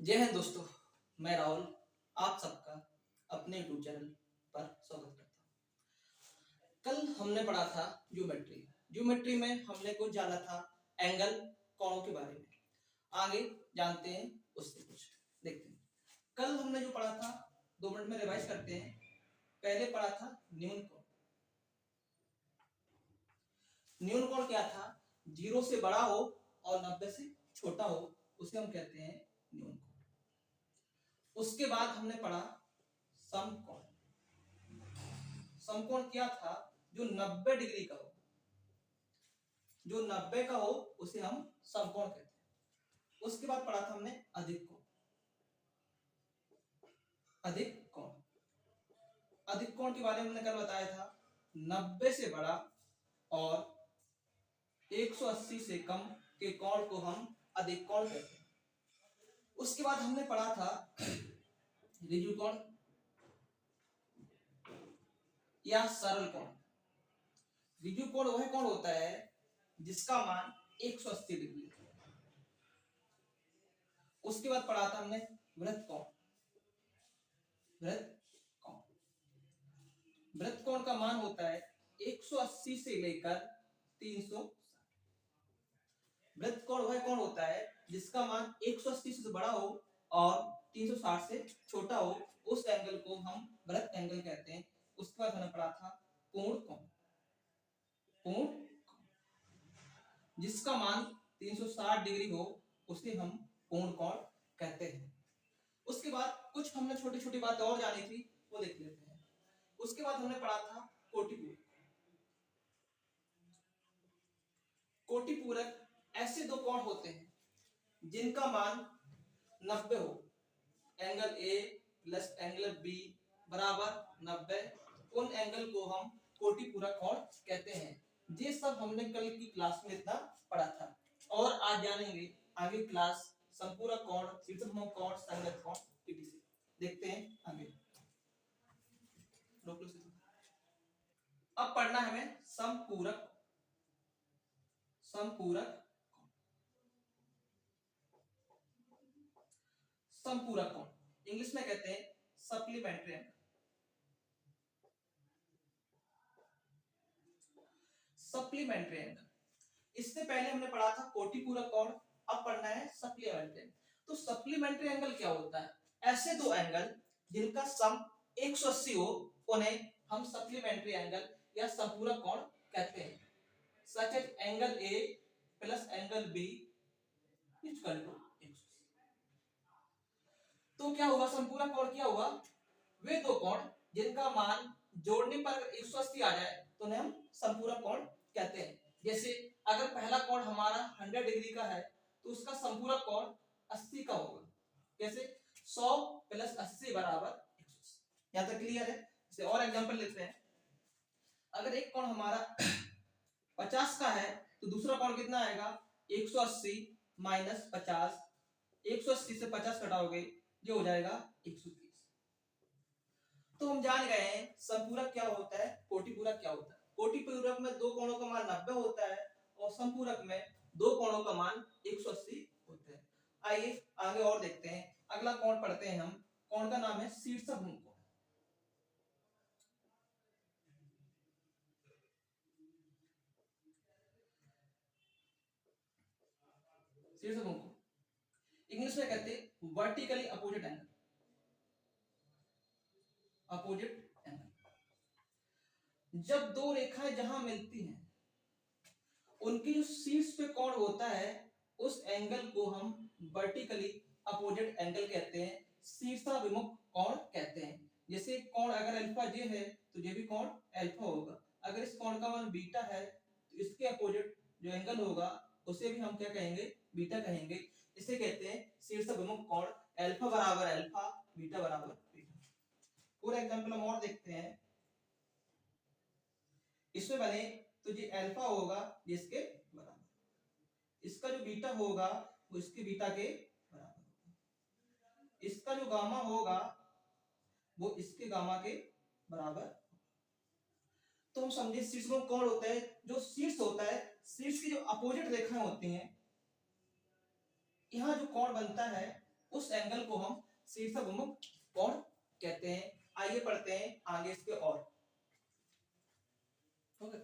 जय हिंद दोस्तों, मैं राहुल आप सबका अपने यूट्यूब चैनल पर स्वागत करता हूँ। कल हमने पढ़ा था ज्योमेट्री। ज्योमेट्री में हमने कुछ जाना था एंगल, कोणों के बारे में। आगे जानते हैं उससे कुछ देखते हैं। कल हमने जो पढ़ा था 2 मिनट में रिवाइज करते हैं। पहले पढ़ा था न्यून कोण। न्यून कोण क्या था? 0 से बड़ा हो और 90 से छोटा हो, उसे हम कहते हैं न्यून कोण। उसके बाद हमने पढ़ा समकोण। समकोण क्या था? जो 90 डिग्री का हो, जो 90 का हो उसे हम समकोण कहते हैं। उसके बाद पढ़ा था हमने अधिक कोण। अधिक कोण, अधिक कोण के बारे में हमने कल बताया था 90 से बड़ा और 180 से कम के कोण को हम अधिक कोण कहते हैं। उसके बाद हमने पढ़ा था ऋजु कोण या सरल कोण। ऋजु कोण वह कोण होता है जिसका मान 180 डिग्री है। उसके बाद पढ़ा था हमने वृत्त कोण। वृत्त कोण, वृत्त कोण का मान होता है 180 से लेकर 360। वृत्त कोण वह कोण होता है जिसका मान 180 से बड़ा हो और 360 से छोटा हो, उस एंगल को हम वृत्त एंगल कहते हैं। उसके बाद हमने पढ़ा था पूर्ण कोण। पूर्ण कोण जिसका मान 360 डिग्री हो उसे हम पूर्ण कोण कहते हैं। उसके बाद कुछ हमने छोटी छोटी बातें और जानी थी, वो देख लेते हैं। उसके बाद हमने पढ़ा था कोटिपूरक। कोटिपूरक ऐसे दो कोण होते हैं जिनका मान 90 हो। Angle A plus angle B बराबर 90, उन एंगल को हम कोटिपूरक कोण कहते हैं। ये सब हमने कल की क्लास में इतना पढ़ा था और आज जानेंगे आगे क्लास संपूरक कोण, शीर्षसमकोण कोण, संगत कोण etc। देखते हैं आगे। अब पढ़ना है हमें समपूरक। समपूरक समपूरक कोण इंग्लिश में कहते हैं सप्लीमेंट्री एंगल। सप्लीमेंट्री एंगल, इससे पहले हमने पढ़ा था कोटिपूरक कोण, अब पढ़ना है सप्लीमेंट्री एंगल। तो सप्लीमेंट्री एंगल क्या होता है? ऐसे दो एंगल जिनका सम 180 हो उन्हें हम सप्लीमेंट्री एंगल या संपूरक कोण कहते हैं। Such as angle A plus angle B equal to 180। तो क्या हुआ? संपूरक कोण क्या हुआ? वे दो कोण जिनका मान जोड़ने पर 180 आ जाए तो उन्हें हम संपूरक कोण कहते हैं। जैसे अगर पहला कोण हमारा 100 डिग्री का है तो उसका संपूरक कोण 80 का होगा। कैसे? 100 प्लस 80 बराबर 180। यहां तक क्लियर है? इसे और एग्जांपल लेते हैं। अगर एक कोण हमारा 50 का है तो दूसरा कोण कितना आएगा? 180 माइनस 50। 180 से 50 घटाओगे ये हो जाएगा 130। तो हम जान गए हैं संपूरक क्या होता है, कोटिपूरक क्या होता है। कोटिपूरक में दो कोणों का मान 90 होता है और संपूरक में दो कोणों का मान 180 होता है। आइए आगे और देखते हैं। अगला कोण पढ़ते हैं हम। कोण का नाम है शीर्षभुज कोण। शीर्षभुज कोण इंग्लिश में कहते हैं vertically opposite angle. Opposite angle, जब दो रेखाएं जहां मिलती हैं उनकी जो शीर्ष पे कोण होता है उस एंगल को हम वर्टिकली अपोजिट एंगल कहते हैं, शीर्षाभिमुख कोण कहते हैं। जैसे कोण अगर अल्फा जे है तो ये भी कोण अल्फा होगा। अगर इस कोण का मान बीटा है तो इसके अपोजिट जो एंगल होगा उसे भी हम क्या कहेंगे? बीटा कहेंगे। इसे कहते हैं शीर्षाभिमुख कोण। अल्फा बराबर अल्फा, बीटा बराबर बीटा। पूरा एग्जांपल हम और देखते हैं। इसमें बने तो ये अल्फा होगा जिसके बराबर, इसका जो बीटा होगा वो इसके बीटा के बराबर होगा, इसका जो गामा होगा वो इसके गामा के बराबर। तो हम समझे शीर्षकोण कौन होता है? जो शीर्ष होता है, शीर्ष की जो अपोजिट रेखाएं होती हैं, यहां जो कोण बनता है उस एंगल को हम शीर्षाभिमुख कोण कहते हैं। आइए पढ़ते हैं आगे इसके और। ओके